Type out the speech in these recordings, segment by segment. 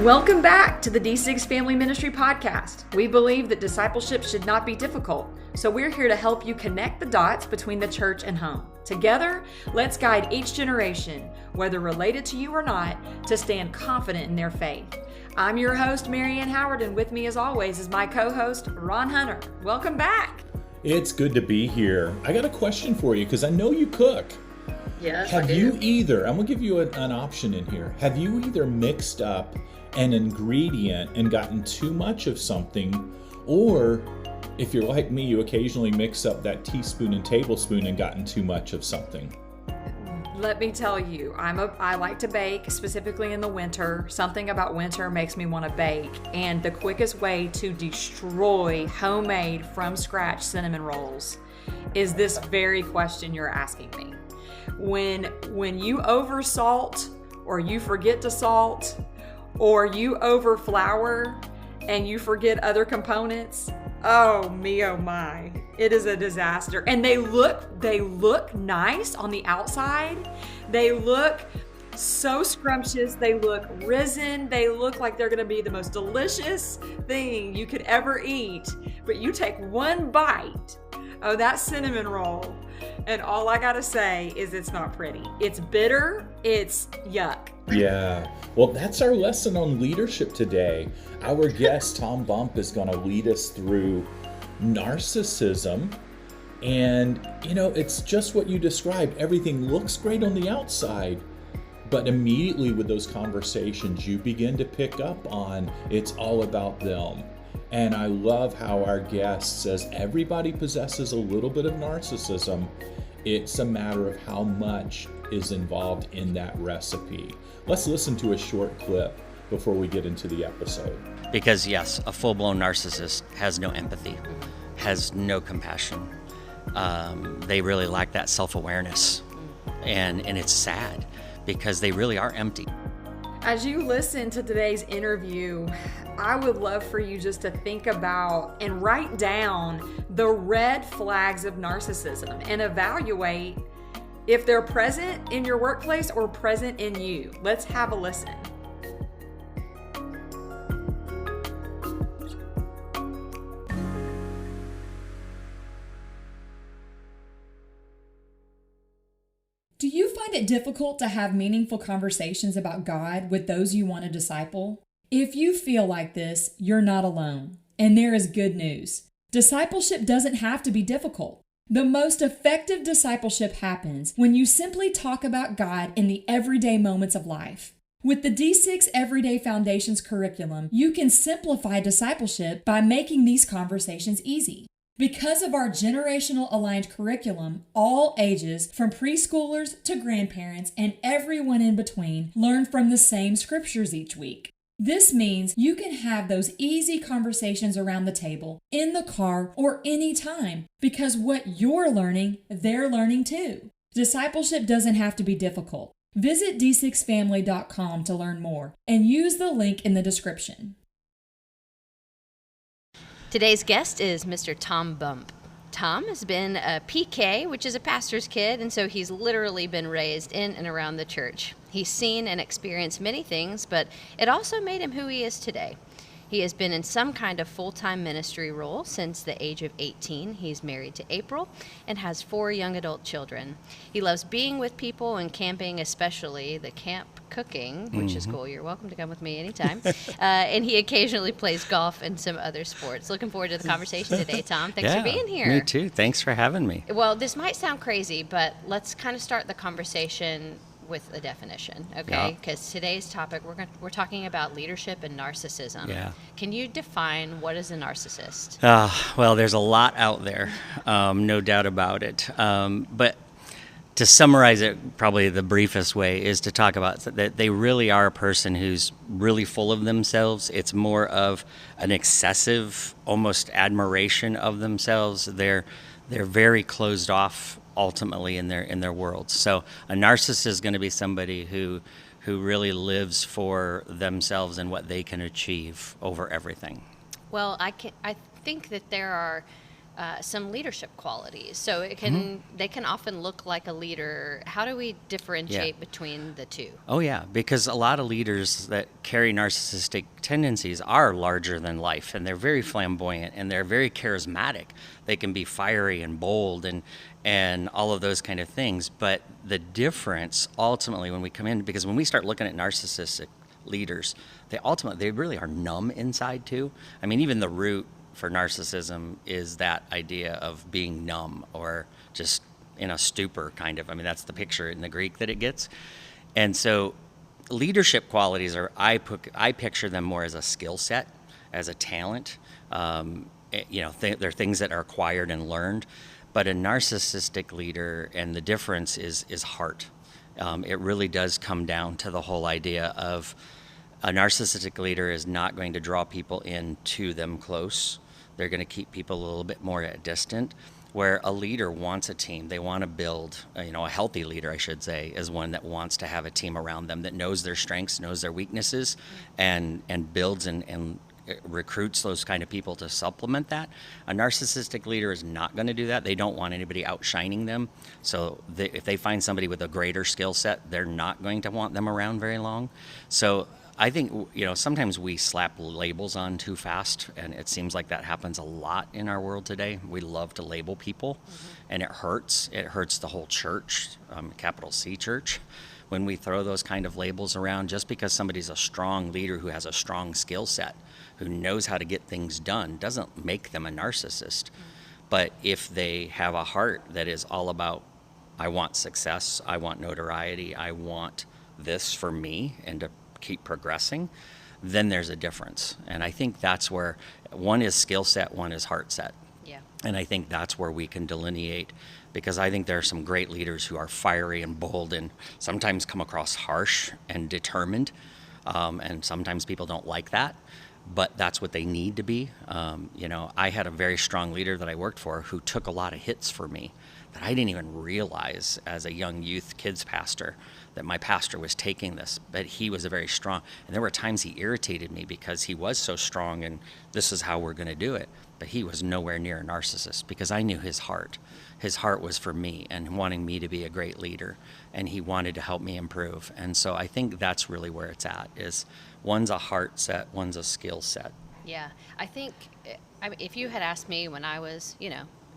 Welcome back to the D6 Family Ministry Podcast. We believe that discipleship should not be difficult, so we're here to help you connect the dots between the church and home. Together, let's guide each generation, whether related to you or not, to stand confident in their faith. I'm your host, Marianne Howard, and with me as always is my co-host, Ron Hunter. Welcome back. It's good to be here. I got a question for you because I know you cook. Yes, Have you either, I'm going to give you an option in here. Have you either mixed up an ingredient and gotten too much of something, or if you're like me, you occasionally mix up that teaspoon and tablespoon and gotten too much of something? Let me tell you, I like to bake, specifically in the winter. Something about winter makes me want to bake, and the quickest way to destroy homemade from scratch cinnamon rolls is this very question you're asking me. When you over salt, or you forget to salt, or you over flour and you forget other components, oh me, oh my, it is a disaster. And they look nice on the outside. They look so scrumptious. They look risen. They look like they're going to be the most delicious thing you could ever eat. But you take one bite of that cinnamon roll, and all I got to say is it's not pretty. It's bitter. It's yuck. Yeah. Well, that's our lesson on leadership today. Our guest, Tom Bump, is going to lead us through narcissism. And, it's just what you described. Everything looks great on the outside, but immediately with those conversations, you begin to pick up on it's all about them. And I love how our guest says everybody possesses a little bit of narcissism. It's a matter of how much is involved in that recipe. Let's listen to a short clip before we get into the episode. Because yes, a full-blown narcissist has no empathy, has no compassion. They really lack that self-awareness. And it's sad because they really are empty. As you listen to today's interview, I would love for you just to think about and write down the red flags of narcissism and evaluate if they're present in your workplace or present in you. Let's have a listen. Do you find it difficult to have meaningful conversations about God with those you want to disciple? If you feel like this, you're not alone. And there is good news. Discipleship doesn't have to be difficult. The most effective discipleship happens when you simply talk about God in the everyday moments of life. With the D6 Everyday Foundations curriculum, you can simplify discipleship by making these conversations easy. Because of our generational aligned curriculum, all ages, from preschoolers to grandparents and everyone in between, learn from the same scriptures each week. This means you can have those easy conversations around the table, in the car, or anytime, because what you're learning, they're learning too. Discipleship doesn't have to be difficult. Visit d6family.com to learn more and use the link in the description. Today's guest is Mr. Tom Bump. Tom has been a PK, which is a pastor's kid, and so he's literally been raised in and around the church. He's seen and experienced many things, but it also made him who he is today. He has been in some kind of full-time ministry role since the age of 18. He's married to April and has 4 young adult children. He loves being with people and camping, especially the camp cooking, which is cool. You're welcome to come with me anytime. And he occasionally plays golf and some other sports. Looking forward to the conversation today, Tom. Thanks for being here. Me too. Thanks for having me. Well, this might sound crazy, but let's kind of start the conversation with a definition, okay? Because today's topic, we're talking about leadership and narcissism. Yeah. Can you define what is a narcissist? Well, there's a lot out there, no doubt about it. But to summarize it, probably the briefest way is to talk about that they really are a person who's really full of themselves. It's more of an excessive, almost admiration of themselves. They're very closed off ultimately in their worlds. So a narcissist is going to be somebody who really lives for themselves and what they can achieve over everything. Well, I think that there are some leadership qualities. So it can they can often look like a leader. How do we differentiate between the two? Oh, yeah, because a lot of leaders that carry narcissistic tendencies are larger than life, and they're very flamboyant, and they're very charismatic. They can be fiery and bold and all of those kind of things. But the difference ultimately when we come in, because when we start looking at narcissistic leaders, they really are numb inside too. I mean, even the root for narcissism is that idea of being numb or just in a stupor, kind of. I mean, that's the picture in the Greek that it gets. And so leadership qualities I picture them more as a skill set, as a talent. They're things that are acquired and learned. But a narcissistic leader, and the difference is heart. It really does come down to the whole idea of a narcissistic leader is not going to draw people in to them close. They're going to keep people a little bit more distant, where a leader wants a team. They want to build, a healthy leader, I should say, is one that wants to have a team around them that knows their strengths, knows their weaknesses, and builds and recruits those kind of people to supplement that. A narcissistic leader is not going to do that. They don't want anybody outshining them. So if they find somebody with a greater skill set, they're not going to want them around very long. So I think, sometimes we slap labels on too fast, and it seems like that happens a lot in our world today. We love to label people, and it hurts. It hurts the whole church, capital C church, when we throw those kind of labels around. Just because somebody's a strong leader who has a strong skill set, who knows how to get things done, doesn't make them a narcissist. But if they have a heart that is all about, I want success, I want notoriety, I want this for me, and to keep progressing, then there's a difference. And I think that's where one is skill set, one is heart set. Yeah. And I think that's where we can delineate, because I think there are some great leaders who are fiery and bold and sometimes come across harsh and determined. And sometimes people don't like that, but that's what they need to be. I had a very strong leader that I worked for who took a lot of hits for me that I didn't even realize as a young youth kids pastor that my pastor was taking this, but he was a very strong, and there were times he irritated me because he was so strong and this is how we're going to do it. But he was nowhere near a narcissist, because I knew his heart. His heart was for me and wanting me to be a great leader, and he wanted to help me improve. And so I think that's really where it's at, is one's a heart set, one's a skill set. Yeah. I think, if you had asked me when I was,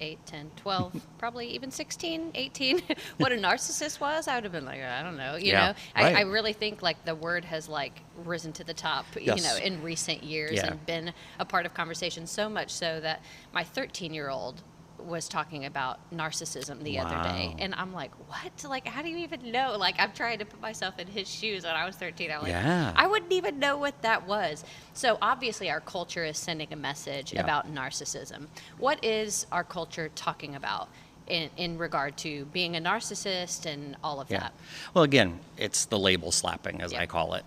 8, 10, 12, probably even 16, 18, what a narcissist was, I would have been like, I don't know, you know. Right. I really think like the word has like risen to the top, Yes. In recent years, and been a part of conversation, so much so that my 13-year-old was talking about narcissism the other day, and I'm like, what? Like, how do you even know? Like, I'm trying to put myself in his shoes when I was 13. I'm like, I wouldn't even know what that was. So obviously our culture is sending a message about narcissism. What is our culture talking about in regard to being a narcissist and all of that? Well, again, it's the label slapping, as I call it.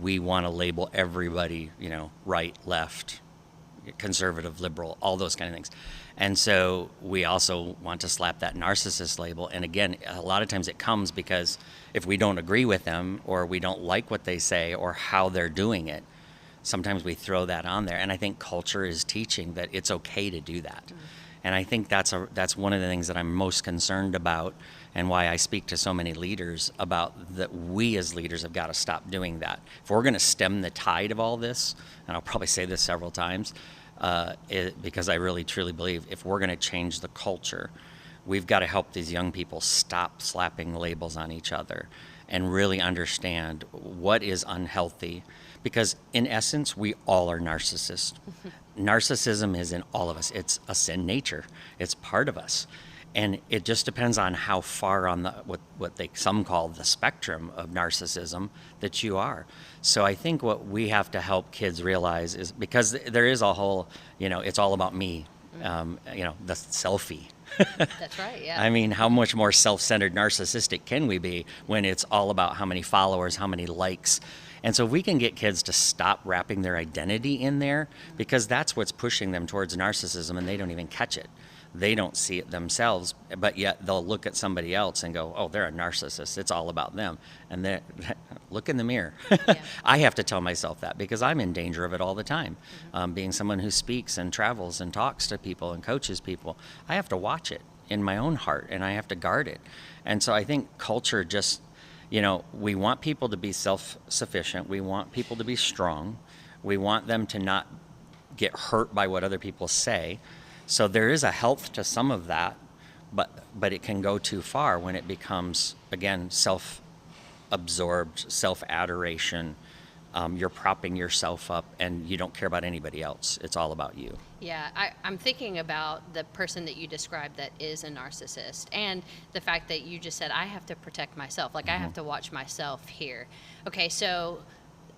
We want to label everybody, right, left, conservative, liberal, all those kind of things. And so we also want to slap that narcissist label. And again, a lot of times it comes because if we don't agree with them, or we don't like what they say or how they're doing it, sometimes we throw that on there. And I think culture is teaching that it's okay to do that. Mm-hmm. And I think that's one of the things that I'm most concerned about, and why I speak to so many leaders about that. We as leaders have got to stop doing that. If we're going to stem the tide of all this, and I'll probably say this several times, because I really truly believe if we're going to change the culture, we've got to help these young people stop slapping labels on each other and really understand what is unhealthy, because in essence we all are narcissists. Narcissism is in all of us. It's a sin nature. It's part of us. And it just depends on how far on the what some call the spectrum of narcissism that you are. So I think what we have to help kids realize is, because there is a whole, it's all about me, the selfie. That's right, yeah. I mean, how much more self-centered narcissistic can we be when it's all about how many followers, how many likes? And so if we can get kids to stop wrapping their identity in there, because that's what's pushing them towards narcissism, and they don't even catch it. They don't see it themselves, but yet they'll look at somebody else and go, oh, they're a narcissist. It's all about them. And they look in the mirror. Yeah. I have to tell myself that because I'm in danger of it all the time. Being someone who speaks and travels and talks to people and coaches people, I have to watch it in my own heart, and I have to guard it. And so I think culture just, we want people to be self-sufficient. We want people to be strong. We want them to not get hurt by what other people say. So there is a health to some of that, but it can go too far when it becomes, again, self-absorbed, self-adoration. You're propping yourself up and you don't care about anybody else. It's all about you. Yeah, I'm thinking about the person that you described that is a narcissist, and the fact that you just said, I have to protect myself. Like, I have to watch myself here. Okay, so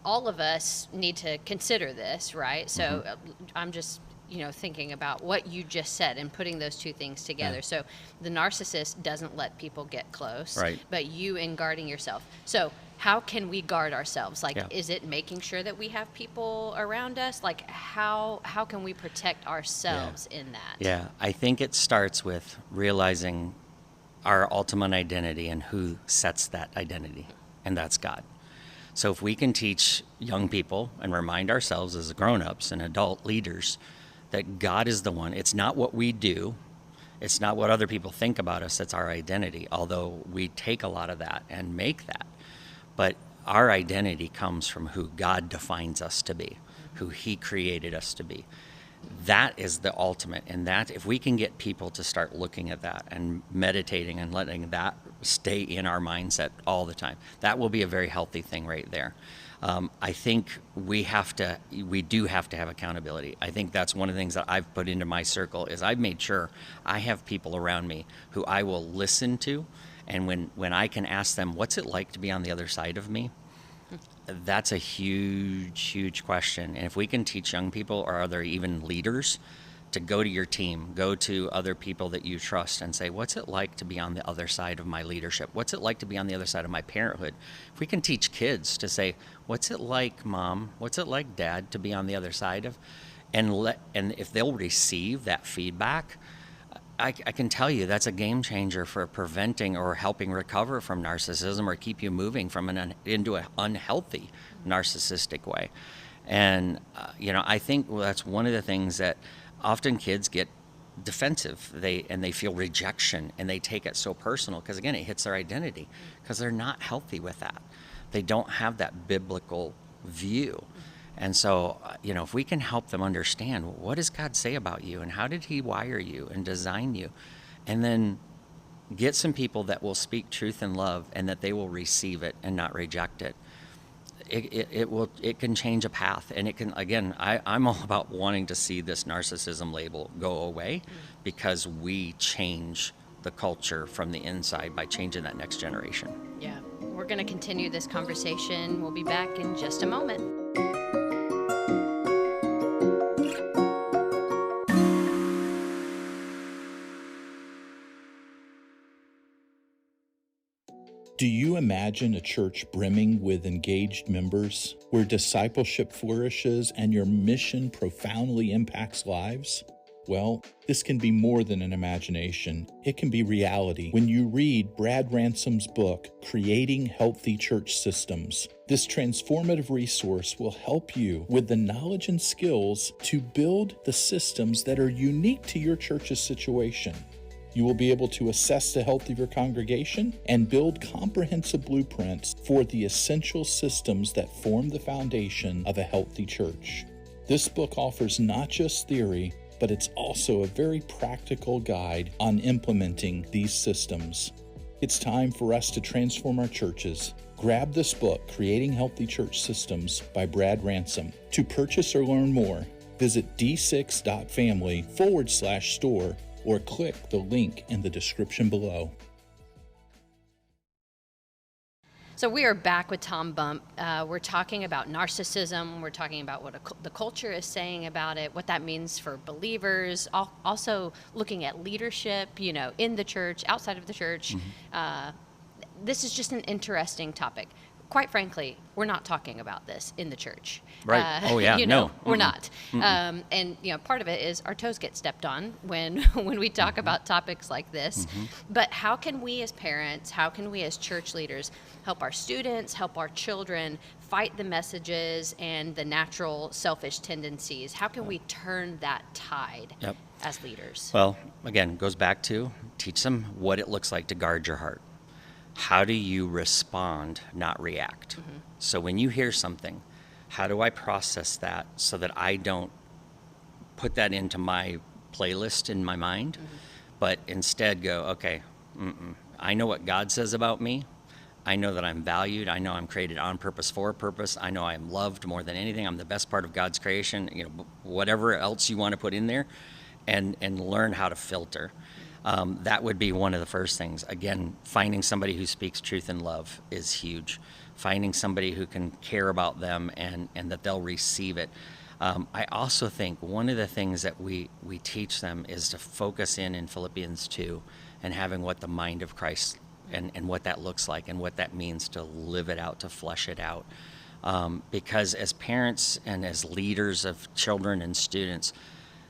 all of us need to consider this, right? So I'm just thinking about what you just said and putting those two things together. So the narcissist doesn't let people get close, right, but you in guarding yourself. So how can we guard ourselves? Like, is it making sure that we have people around us? Like, how can we protect ourselves in that? Yeah, I think it starts with realizing our ultimate identity and who sets that identity, and that's God. So if we can teach young people and remind ourselves as grown-ups and adult leaders that God is the one. It's not what we do. It's not what other people think about us. It's our identity, although we take a lot of that and make that. But our identity comes from who God defines us to be, who He created us to be. That is the ultimate. And that, if we can get people to start looking at that and meditating and letting that stay in our mindset all the time, that will be a very healthy thing right there. I think we do have to have accountability. I think that's one of the things that I've put into my circle is I've made sure I have people around me who I will listen to, and when I can ask them, what's it like to be on the other side of me? That's a huge, huge question. And if we can teach young people or other even leaders to go to your team, go to other people that you trust and say, what's it like to be on the other side of my leadership? What's it like to be on the other side of my parenthood? If we can teach kids to say, what's it like, Mom? What's it like, Dad, to be on the other side of? And if they'll receive that feedback, I can tell you that's a game changer for preventing or helping recover from narcissism or keep you moving from into an unhealthy narcissistic way. And, I think that's one of the things that often kids get defensive. They feel rejection and they take it so personal because, again, it hits their identity because they're not healthy with that. They don't have that biblical view. And so, if we can help them understand, what does God say about you and how did He wire you and design you? And then get some people that will speak truth and love and that they will receive it and not reject it. It can change a path, and it can, again, I'm all about wanting to see this narcissism label go away because we change the culture from the inside by changing that next generation. Yeah, we're going to continue this conversation. We'll be back in just a moment. Do you imagine a church brimming with engaged members, where discipleship flourishes and your mission profoundly impacts lives? Well, this can be more than an imagination. It can be reality when you read Brad Ransom's book, Creating Healthy Church Systems. This transformative resource will help you with the knowledge and skills to build the systems that are unique to your church's situation. You will be able to assess the health of your congregation and build comprehensive blueprints for the essential systems that form the foundation of a healthy church. This book offers not just theory, but it's also a very practical guide on implementing these systems. It's time for us to transform our churches. Grab this book, Creating Healthy Church Systems by Brad Ransom. To purchase or learn more, visit d6.family/store or click the link in the description below. So we are back with Tom Bump. We're talking about narcissism. We're talking about what the culture is saying about it, what that means for believers, also looking at leadership, in the church, outside of the church. This is just an interesting topic. quite frankly, we're not talking about this in the church. Right. Oh, yeah. No. We're not. And part of it is our toes get stepped on when we talk about topics like this. But how can we as parents, how can we as church leaders help our students, help our children fight the messages and the natural selfish tendencies? How can we turn that tide as leaders? Well, again, it goes back to teach them what it looks like to guard your heart. How do you respond, not react? So when you hear something, how do I process that so that I don't put that into my playlist in my mind, but instead go, okay, I know what God says about me. I know that I'm valued. I know I'm created on purpose for a purpose. I know I am loved more than anything. I'm the best part of God's creation. Whatever else you want to put in there, and learn how to filter. That would be one of the first things. Again, finding somebody who speaks truth and love is huge. Finding somebody who can care about them and that they'll receive it. I also think one of the things that we teach them is to focus in Philippians 2 and having what the mind of Christ and what that looks like and what that means to live it out, to flesh it out. Because as parents and as leaders of children and students,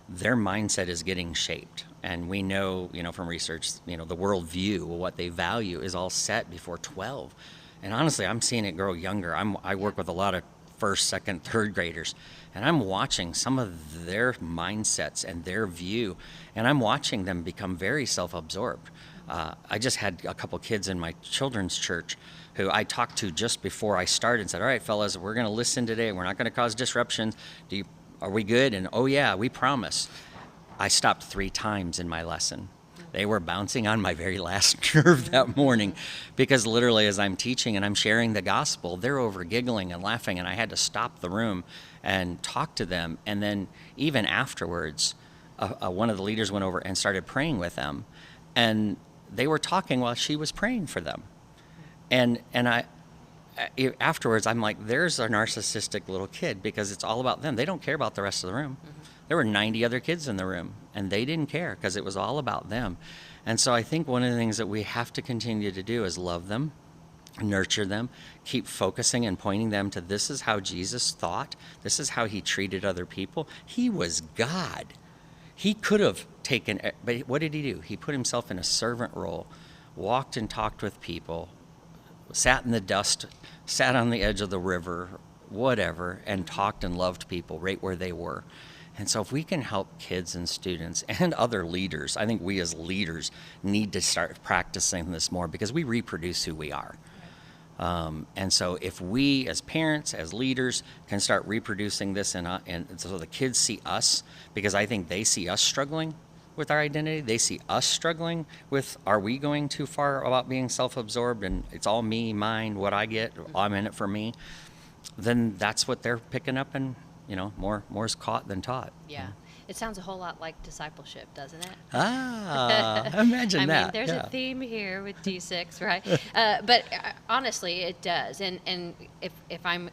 their mindset is getting shaped. And we know, from research, the worldview, what they value is all set before 12. And honestly, I'm seeing it grow younger. I work with a lot of first, second, third graders, and I'm watching some of their mindsets and their view, and I'm watching them become very self-absorbed. I just had a couple kids in my children's church who I talked to just before I started and said, all right, fellas, we're going to listen today. We're not going to cause disruptions. Are we good? And oh yeah, we promise. I stopped 3 times in my lesson. They were bouncing on my very last nerve that morning because literally as I'm teaching and I'm sharing the gospel, they're over giggling and laughing, and I had to stop the room and talk to them. And then even afterwards, one of the leaders went over and started praying with them, and they were talking while she was praying for them. And afterwards, I'm like, there's a narcissistic little kid, because it's all about them. They don't care about the rest of the room. There were 90 other kids in the room, and they didn't care because it was all about them. And so I think one of the things that we have to continue to do is love them, nurture them, keep focusing and pointing them to this is how Jesus thought. This is how he treated other people. He was God. He could have taken, but what did he do? He put himself in a servant role, walked and talked with people, sat in the dust, sat on the edge of the river, whatever, and talked and loved people right where they were. And so if we can help kids and students and other leaders, I think we as leaders need to start practicing this more, because we reproduce who we are. And so if we as parents, as leaders, can start reproducing this and so the kids see us, because I think they see us struggling with our identity. They see us struggling with, are we going too far about being self-absorbed and it's all me, mine, what I get, I'm in it for me. Then that's what they're picking up, and more is caught than taught. Yeah. It sounds a whole lot like discipleship, doesn't it? Imagine that. I mean, there's a theme here with D6, right? But honestly, it does. And if I'm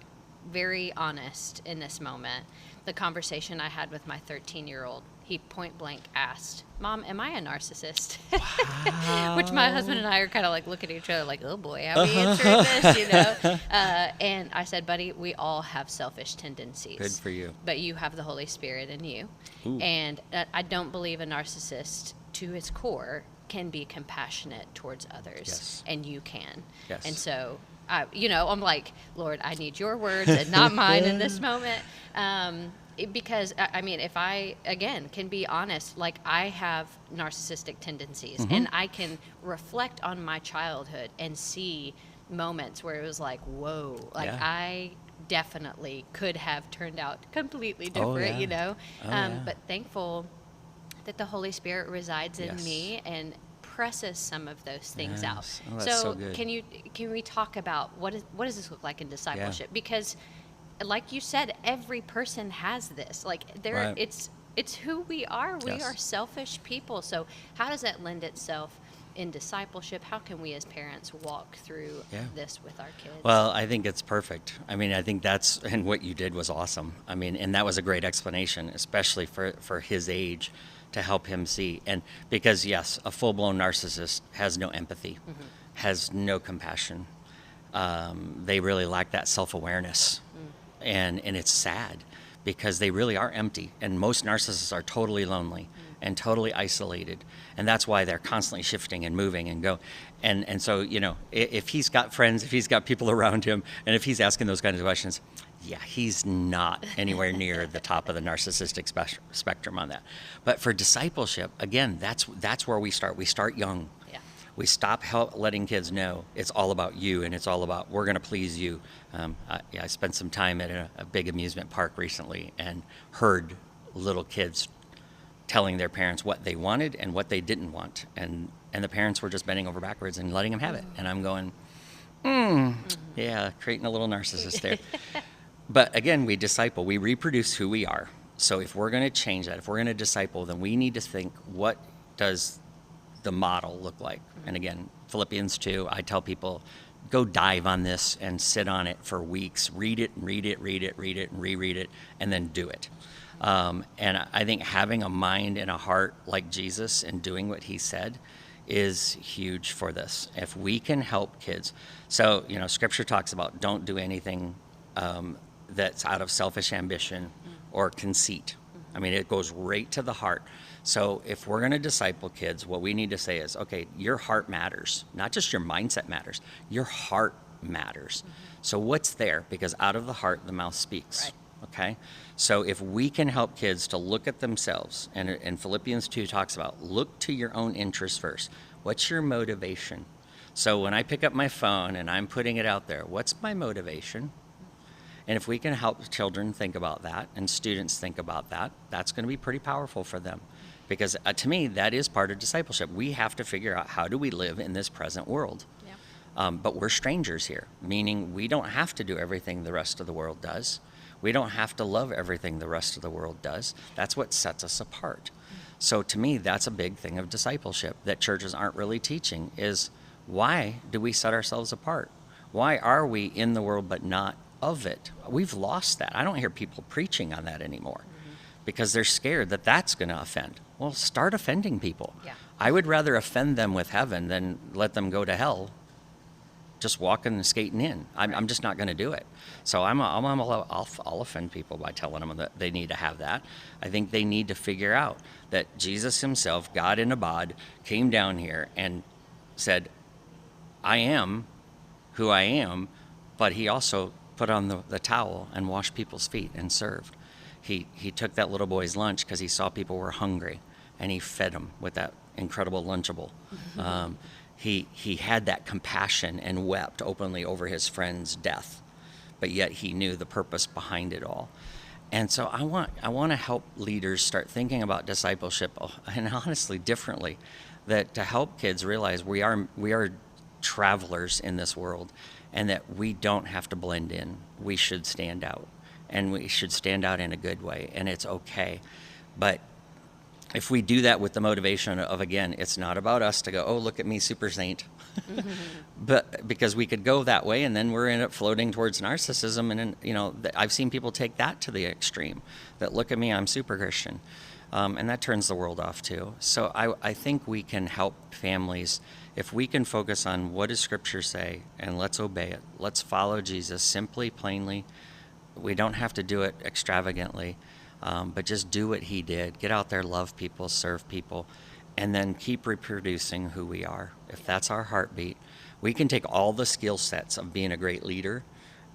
very honest in this moment, the conversation I had with my 13-year-old, he point blank asked, Mom, am I a narcissist? Wow. Which my husband and I are kind of like looking at each other like, oh boy, how are we answering this, And I said, buddy, we all have selfish tendencies. Good for you. But you have the Holy Spirit in you. Ooh. And I don't believe a narcissist to its core can be compassionate towards others. Yes. And you can. Yes. And so, I'm like, Lord, I need your words and not mine in this moment. Because, I mean, if I, again, can be honest, like I have narcissistic tendencies, and I can reflect on my childhood and see moments where it was like, whoa, like I definitely could have turned out completely different, but thankful that the Holy Spirit resides in me and presses some of those things out. Oh, that's so good. Can we talk about what does this look like in discipleship? Because like you said, every person has this. Like it's who we are. We are selfish people. So how does that lend itself in discipleship? How can we as parents walk through this with our kids? Well, I think it's perfect. I mean, I think and what you did was awesome. I mean, and that was a great explanation, especially for his age, to help him see. And because, yes, a full-blown narcissist has no empathy, has no compassion. They really lack that self-awareness. And it's sad because they really are empty. And most narcissists are totally lonely and totally isolated. And that's why they're constantly shifting and moving and go. And so, if he's got friends, if he's got people around him, and if he's asking those kinds of questions, yeah, he's not anywhere near the top of the narcissistic spectrum on that. But for discipleship, again, that's where we start. We start young. Yeah. We stop letting kids know it's all about you and it's all about we're going to please you. I spent some time at a big amusement park recently and heard little kids telling their parents what they wanted and what they didn't want. And the parents were just bending over backwards and letting them have it. And I'm going, yeah, creating a little narcissist there. But again, we disciple, we reproduce who we are. So if we're going to change that, if we're going to disciple, then we need to think, what does the model look like? And again, Philippians 2, I tell people, go dive on this and sit on it for weeks. Read it, and reread it, and then do it. And I think having a mind and a heart like Jesus and doing what he said is huge for this. If we can help kids. So, Scripture talks about don't do anything that's out of selfish ambition or conceit. I mean, it goes right to the heart. So if we're going to disciple kids, what we need to say is, okay, your heart matters. Not just your mindset matters. Your heart matters. So what's there? Because out of the heart, the mouth speaks. Right. Okay? So if we can help kids to look at themselves, and Philippians 2 talks about, look to your own interests first. What's your motivation? So when I pick up my phone and I'm putting it out there, what's my motivation? And if we can help children think about that and students think about that, that's going to be pretty powerful for them. Because to me, that is part of discipleship. We have to figure out, how do we live in this present world? Yeah. But we're strangers here, meaning we don't have to do everything the rest of the world does. We don't have to love everything the rest of the world does. That's what sets us apart. So to me, that's a big thing of discipleship that churches aren't really teaching, is why do we set ourselves apart? Why are we in the world but not of it? We've lost that. I don't hear people preaching on that anymore because they're scared that that's going to offend. Well, start offending people. Yeah. I would rather offend them with heaven than let them go to hell just walking and skating in. I'm just not going to do it. So I'll offend people by telling them that they need to have that. I think they need to figure out that Jesus himself, God in a bod, came down here and said, I am who I am, but he also put on the towel and washed people's feet and served. He took that little boy's lunch because he saw people were hungry, and he fed them with that incredible Lunchable. He had that compassion and wept openly over his friend's death, but yet he knew the purpose behind it all. And so I want to help leaders start thinking about discipleship, and honestly differently, that to help kids realize we are travelers in this world, and that we don't have to blend in. We should stand out, and we should stand out in a good way, and it's okay. But if we do that with the motivation of, again, it's not about us to go, oh, look at me, super saint. But because we could go that way, and then we're end up floating towards narcissism. And I've seen people take that to the extreme, that look at me, I'm super Christian. And that turns the world off too. So I think we can help families if we can focus on what does Scripture say, and let's obey it. Let's follow Jesus simply, plainly. We don't have to do it extravagantly, but just do what he did. Get out there, love people, serve people, and then keep reproducing who we are. If that's our heartbeat, we can take all the skill sets of being a great leader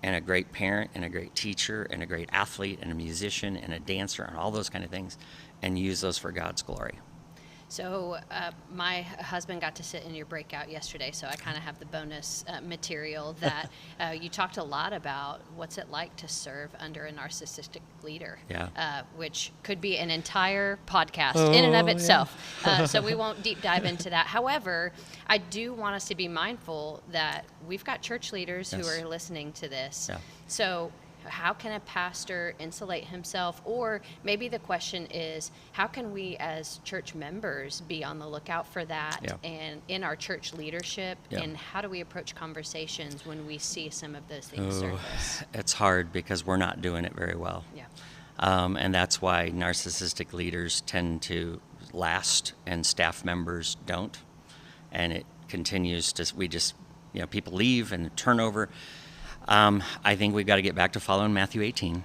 and a great parent and a great teacher and a great athlete and a musician and a dancer and all those kind of things and use those for God's glory. So my husband got to sit in your breakout yesterday, so I kind of have the bonus material that you talked a lot about what's it like to serve under a narcissistic leader, which could be an entire podcast in and of itself. So we won't deep dive into that. However, I do want us to be mindful that we've got church leaders who are listening to this. Yeah. So how can a pastor insulate himself? Or maybe the question is, how can we as church members be on the lookout for that and in our church leadership? And how do we approach conversations when we see some of those things surface? It's hard because we're not doing it very well. Yeah. And that's why narcissistic leaders tend to last and staff members don't. And it continues to, people leave and turnover. I think we've got to get back to following Matthew 18.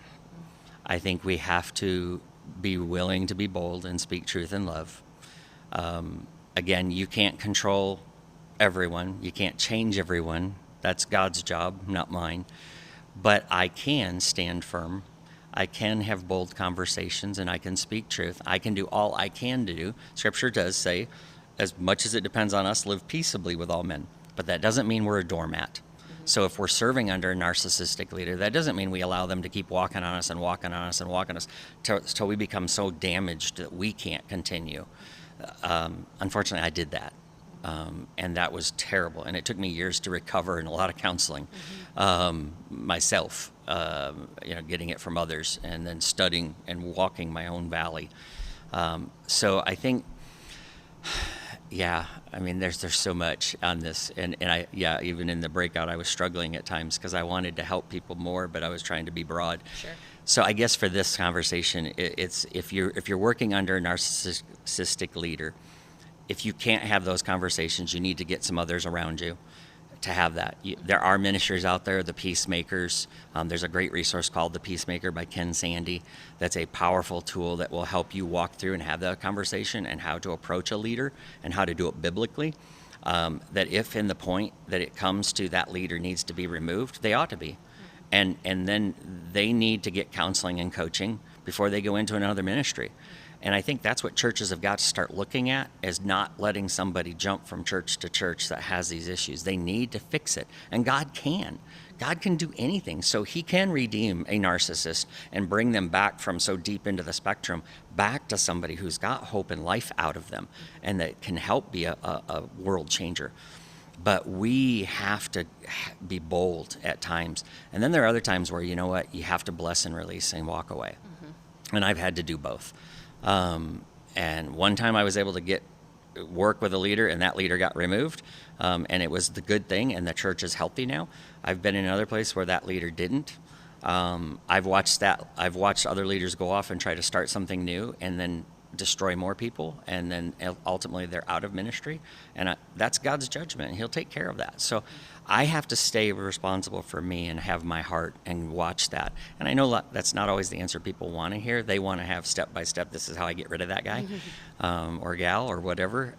I think we have to be willing to be bold and speak truth in love. Again, you can't control everyone. You can't change everyone. That's God's job, not mine. But I can stand firm. I can have bold conversations, and I can speak truth. I can do all I can to do. Scripture does say, as much as it depends on us, live peaceably with all men. But that doesn't mean we're a doormat. So if we're serving under a narcissistic leader, that doesn't mean we allow them to keep walking on us and walking on us and walking us till we become so damaged that we can't continue. Unfortunately, I did that. And that was terrible. And it took me years to recover and a lot of counseling myself, getting it from others and then studying and walking my own valley. So I think, there's so much on this. And even in the breakout, I was struggling at times because I wanted to help people more, but I was trying to be broad. Sure. So I guess for this conversation, it's if you're working under a narcissistic leader, if you can't have those conversations, you need to get some others around you to have that. There are ministries out there, the Peacemakers. There's a great resource called The Peacemaker by Ken Sande. That's a powerful tool that will help you walk through and have that conversation and how to approach a leader and how to do it biblically. That if in the point that it comes to that leader needs to be removed, they ought to be. And then they need to get counseling and coaching before they go into another ministry. And I think that's what churches have got to start looking at, is not letting somebody jump from church to church that has these issues. They need to fix it. And God can. God can do anything. So he can redeem a narcissist and bring them back from so deep into the spectrum back to somebody who's got hope and life out of them and that can help be a world changer. But we have to be bold at times. And then there are other times where, you have to bless and release and walk away. Mm-hmm. And I've had to do both. And one time I was able to work with a leader, and that leader got removed, and it was the good thing, and the church is healthy now. I've been in another place where that leader didn't. I've watched other leaders go off and try to start something new and then destroy more people, and then ultimately they're out of ministry, and that's God's judgment. He'll take care of that. So I have to stay responsible for me and have my heart and watch that. And I know that's not always the answer people want to hear. They want to have step by step, this is how I get rid of that guy or gal or whatever.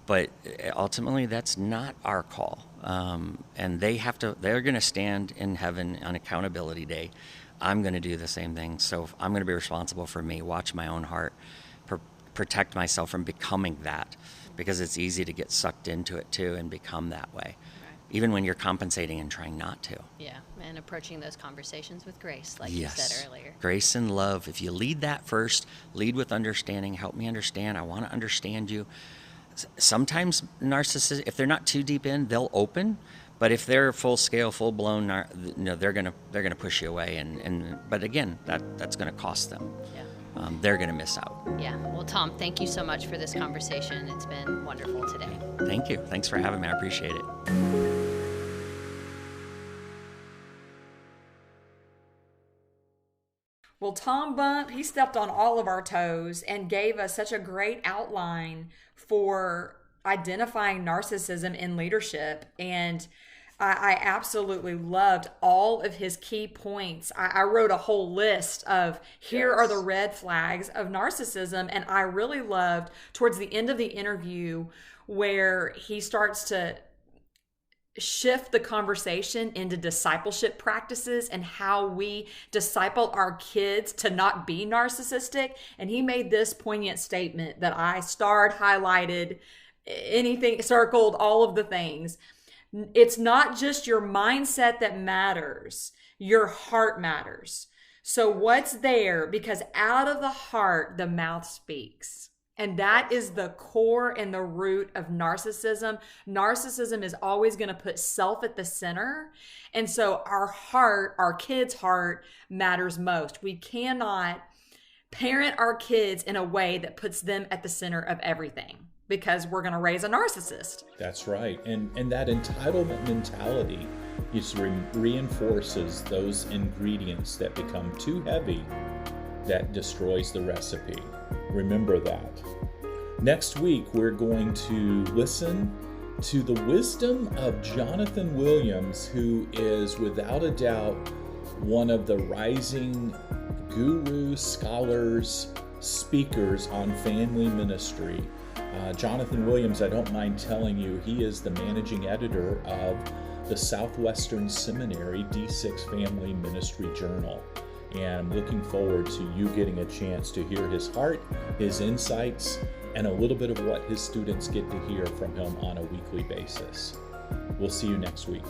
But ultimately that's not our call. And they're going to stand in heaven on accountability day. I'm going to do the same thing. So I'm going to be responsible for me, watch my own heart, protect myself from becoming that, because it's easy to get sucked into it too and become that way, even when you're compensating and trying not to. Yeah, and approaching those conversations with grace, like Yes. you said earlier. Grace and love. If you lead that first, lead with understanding. Help me understand. I want to understand you. Sometimes narcissists, if they're not too deep in, they'll open. But if they're full scale, full blown, they're gonna push you away, but again, that's gonna cost them. Yeah. They're gonna miss out. Yeah. Well, Tom, thank you so much for this conversation. It's been wonderful today. Thank you. Thanks for having me. I appreciate it. Well, Tom Bump, he stepped on all of our toes and gave us such a great outline for identifying narcissism in leadership. And I absolutely loved all of his key points. I wrote a whole list of here are the red flags of narcissism. And I really loved towards the end of the interview where he starts to shift the conversation into discipleship practices and how we disciple our kids to not be narcissistic. And he made this poignant statement that I starred, highlighted, anything, circled, all of the things. It's not just your mindset that matters, your heart matters. So what's there? Because out of the heart, the mouth speaks. And that is the core and the root of narcissism. Narcissism is always going to put self at the center. And so our heart, our kids' heart matters most. We cannot parent our kids in a way that puts them at the center of everything, because we're going to raise a narcissist. That's right. And that entitlement mentality just reinforces those ingredients that become too heavy, that destroys the recipe. Remember that. Next week, we're going to listen to the wisdom of Jonathan Williams, who is without a doubt one of the rising gurus, scholars, speakers on family ministry. Jonathan Williams, I don't mind telling you, he is the managing editor of the Southwestern Seminary D6 Family Ministry Journal. And I'm looking forward to you getting a chance to hear his heart, his insights, and a little bit of what his students get to hear from him on a weekly basis. We'll see you next week.